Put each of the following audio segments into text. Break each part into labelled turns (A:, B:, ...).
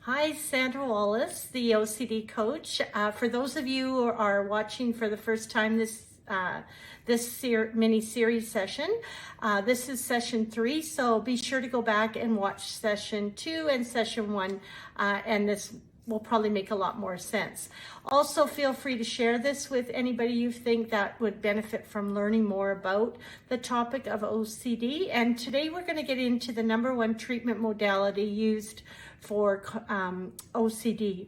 A: Hi, Sandra Wallace, the OCD coach. For those of you who are watching for the first time this mini series session, this is session 3, so be sure to go back and watch session 2 and session 1, and this will probably make a lot more sense. Also, feel free to share this with anybody you think that would benefit from learning more about the topic of OCD. And today we're going to get into the number 1 treatment modality used for OCD.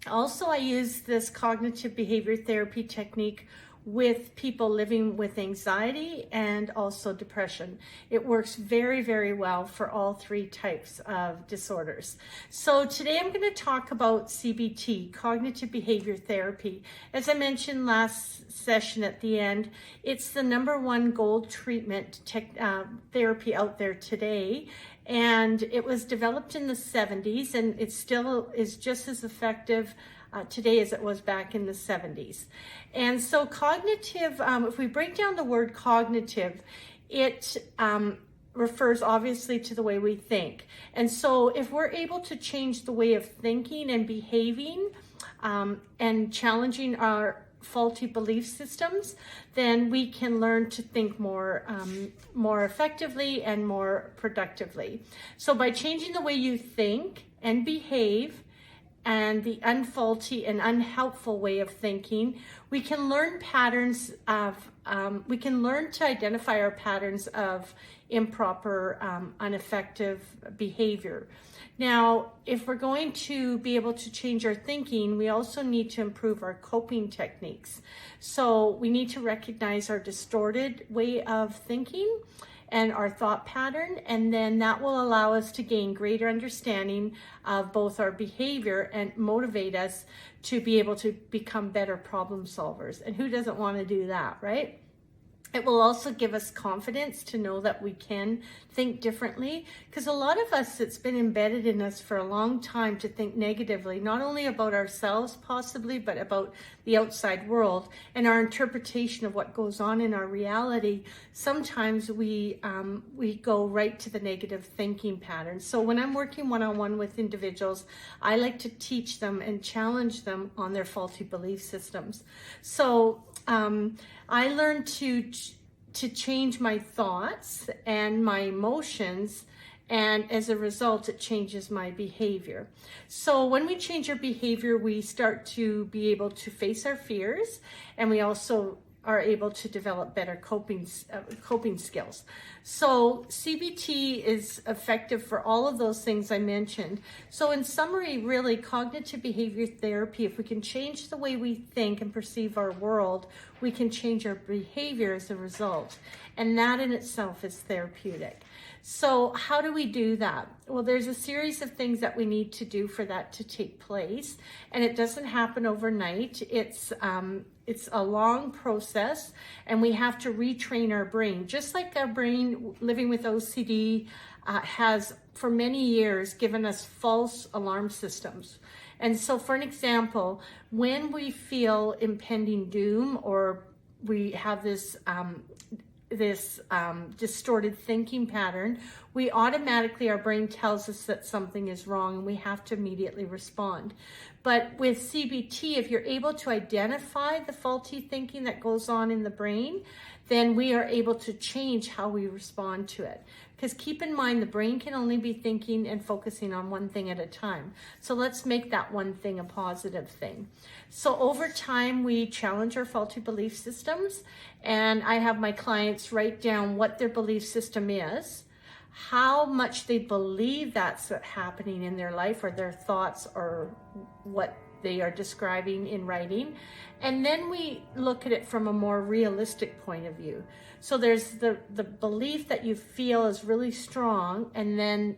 A: Also, I use this cognitive behavior therapy technique with people living with anxiety and also depression. It works very, very well for all 3 types of disorders. So today I'm going to talk about CBT, cognitive behavior therapy. As I mentioned last session at the end, it's the number 1 gold treatment therapy out there today. And it was developed in the 70s, and it still is just as effective today as it was back in the 70s. And so cognitive, if we break down the word cognitive, it refers obviously to the way we think. And so if we're able to change the way of thinking and behaving and challenging our faulty belief systems, then we can learn to think more effectively and more productively. So by changing the way you think and behave and the unfaulty and unhelpful way of thinking, we can learn patterns of, we can learn to identify our patterns of improper, ineffective behavior. Now, if we're going to be able to change our thinking, we also need to improve our coping techniques. So we need to recognize our distorted way of thinking and our thought pattern, and then that will allow us to gain greater understanding of both our behavior and motivate us to be able to become better problem solvers. And who doesn't want to do that, right? It will also give us confidence to know that we can think differently, because a lot of us, it's been embedded in us for a long time to think negatively, not only about ourselves possibly, but about the outside world and our interpretation of what goes on in our reality. Sometimes we go right to the negative thinking patterns. So when I'm working one-on-one with individuals, I like to teach them and challenge them on their faulty belief systems. So I learned to change my thoughts and my emotions, and as a result, it changes my behavior. So when we change our behavior, we start to be able to face our fears, and we also are able to develop better coping skills. So CBT is effective for all of those things I mentioned. So in summary, really, cognitive behavior therapy, if we can change the way we think and perceive our world, we can change our behavior as a result. And that in itself is therapeutic. So how do we do that? Well, there's a series of things that we need to do for that to take place, and it doesn't happen overnight. It's a long process, and we have to retrain our brain. Just like our brain living with OCD has for many years given us false alarm systems. And so for an example, when we feel impending doom, or we have this distorted thinking pattern, we automatically, our brain tells us that something is wrong, and we have to immediately respond. But with CBT, if you're able to identify the faulty thinking that goes on in the brain, then we are able to change how we respond to it. Because keep in mind, the brain can only be thinking and focusing on one thing at a time. So let's make that one thing a positive thing. So over time, we challenge our faulty belief systems, and I have my clients write down what their belief system is, how much they believe that's happening in their life, or their thoughts, or what they are describing in writing. And then we look at it from a more realistic point of view. So there's the belief that you feel is really strong, and then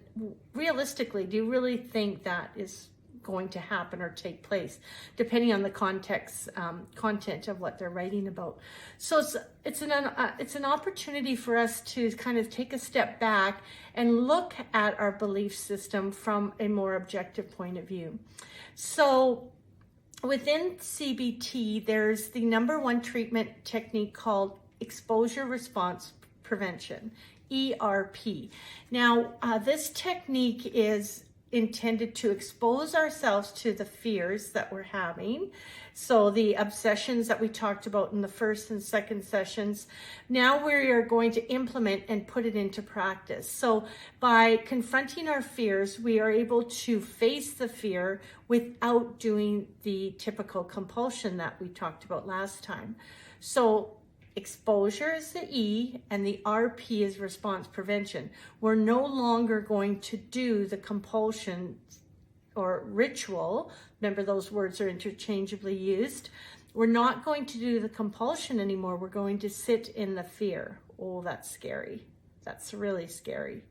A: realistically, do you really think that is going to happen or take place, depending on the context, content of what they're writing about. So it's an opportunity for us to kind of take a step back and look at our belief system from a more objective point of view. So within CBT, there's the number 1 treatment technique called exposure response prevention, ERP. Now, this technique is intended to expose ourselves to the fears that we're having. So the obsessions that we talked about in the first and second sessions, now we are going to implement and put it into practice. So by confronting our fears, we are able to face the fear without doing the typical compulsion that we talked about last time. So exposure is the E and the RP is response prevention. We're no longer going to do the compulsion or ritual. Remember, those words are interchangeably used. We're not going to do the compulsion anymore. We're going to sit in the fear. Oh, that's scary. That's really scary.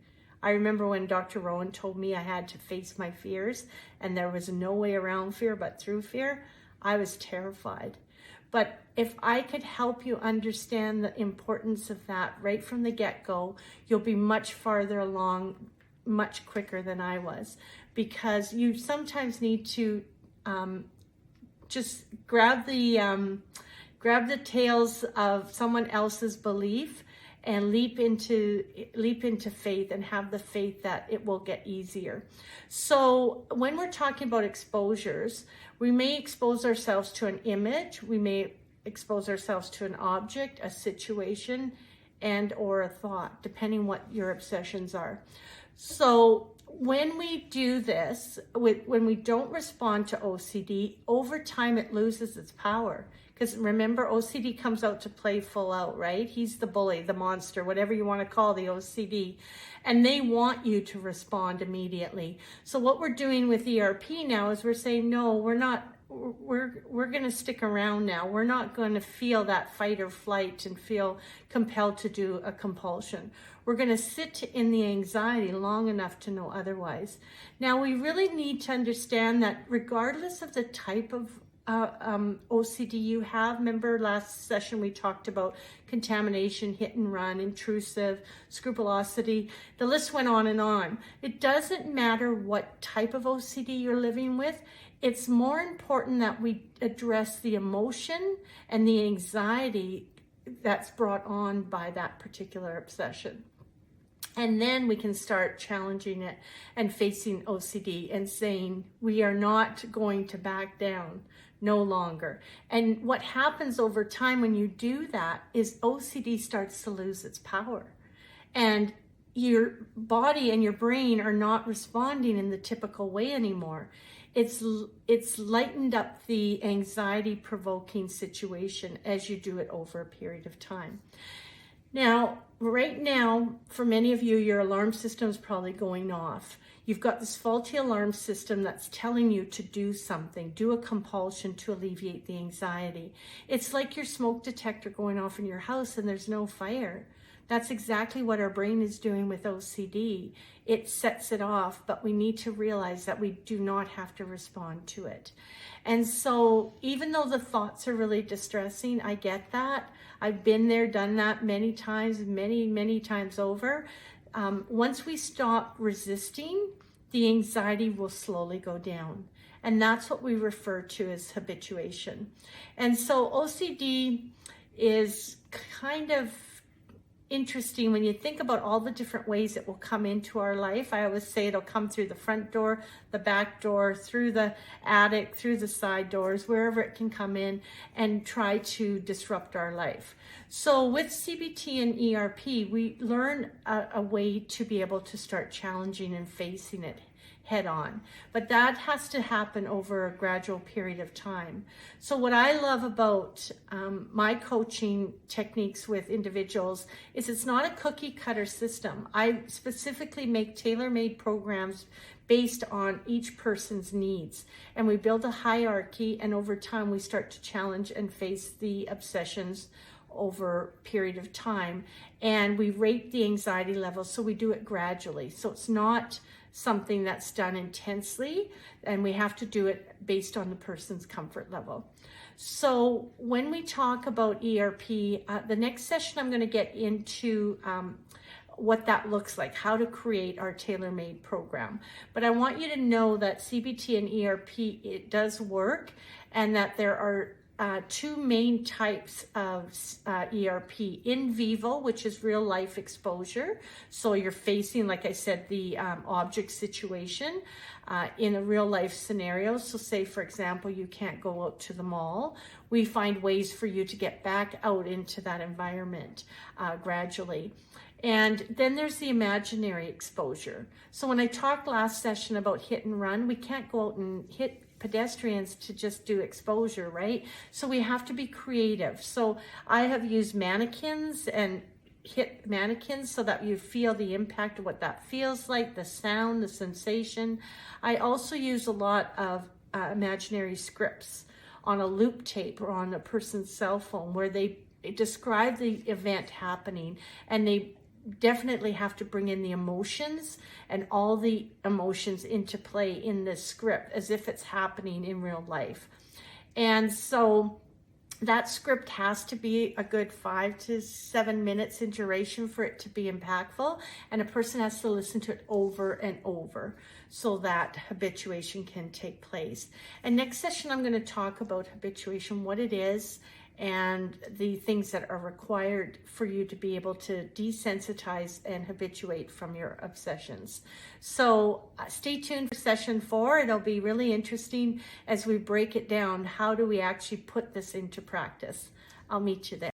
A: I remember when Dr. Rowan told me I had to face my fears and there was no way around fear but through fear. I was terrified. But if I could help you understand the importance of that right from the get-go, you'll be much farther along, much quicker than I was, because you sometimes need to just grab the tails of someone else's belief and leap into faith and have the faith that it will get easier. So when we're talking about exposures, we may expose ourselves to an image, we may expose ourselves to an object, a situation, and or a thought, depending what your obsessions are. So when we do this, when we don't respond to OCD, over time it loses its power. Because remember, OCD comes out to play full out, right? He's the bully, the monster, whatever you want to call the OCD. And they want you to respond immediately. So what we're doing with ERP now is we're saying, no, we're not. We're going to stick around now. We're not going to feel that fight or flight and feel compelled to do a compulsion. We're going to sit in the anxiety long enough to know otherwise. Now, we really need to understand that regardless of the type of OCD you have, remember last session we talked about contamination, hit and run, intrusive, scrupulosity, the list went on and on. It doesn't matter what type of OCD you're living with. It's more important that we address the emotion and the anxiety that's brought on by that particular obsession. And then we can start challenging it and facing OCD and saying, we are not going to back down, no longer. And what happens over time when you do that is OCD starts to lose its power. And your body and your brain are not responding in the typical way anymore. It's lightened up the anxiety-provoking situation as you do it over a period of time. Now, right now, for many of you, your alarm system is probably going off. You've got this faulty alarm system that's telling you to do something, do a compulsion to alleviate the anxiety. It's like your smoke detector going off in your house and there's no fire. That's exactly what our brain is doing with OCD. It sets it off, but we need to realize that we do not have to respond to it. And so even though the thoughts are really distressing, I get that. I've been there, done that many times, many times over. Once we stop resisting, the anxiety will slowly go down. And that's what we refer to as habituation. And so OCD is kind of interesting when you think about all the different ways it will come into our life. I always say it'll come through the front door, the back door, through the attic, through the side doors, wherever it can come in and try to disrupt our life. So with CBT and ERP, we learn a way to be able to start challenging and facing it head on. But that has to happen over a gradual period of time. So what I love about my coaching techniques with individuals is it's not a cookie cutter system. I specifically make tailor-made programs based on each person's needs. And we build a hierarchy, and over time we start to challenge and face the obsessions over a period of time. And we rate the anxiety levels, so we do it gradually. So it's not something that's done intensely, and we have to do it based on the person's comfort level. So when we talk about ERP, the next session I'm going to get into what that looks like, how to create our tailor-made program. But I want you to know that CBT and ERP, it does work, and that there are two main types of ERP: in vivo, which is real life exposure. So you're facing, like I said, the object situation in a real life scenario. So say, for example, you can't go out to the mall. We find ways for you to get back out into that environment gradually. And then there's the imaginary exposure. So when I talked last session about hit and run, we can't go out and hit pedestrians to just do exposure, right? So we have to be creative. So I have used mannequins and hit mannequins so that you feel the impact of what that feels like, the sound, the sensation. I also use a lot of imaginary scripts on a loop tape or on a person's cell phone where they describe the event happening, and they definitely have to bring in the emotions and all the emotions into play in this script as if it's happening in real life. And so that script has to be a good 5 to 7 minutes in duration for it to be impactful, and a person has to listen to it over and over so that habituation can take place. And next session I'm going to talk about habituation, what it is, and the things that are required for you to be able to desensitize and habituate from your obsessions. So stay tuned for session 4. It'll be really interesting as we break it down. How do we actually put this into practice? I'll meet you there.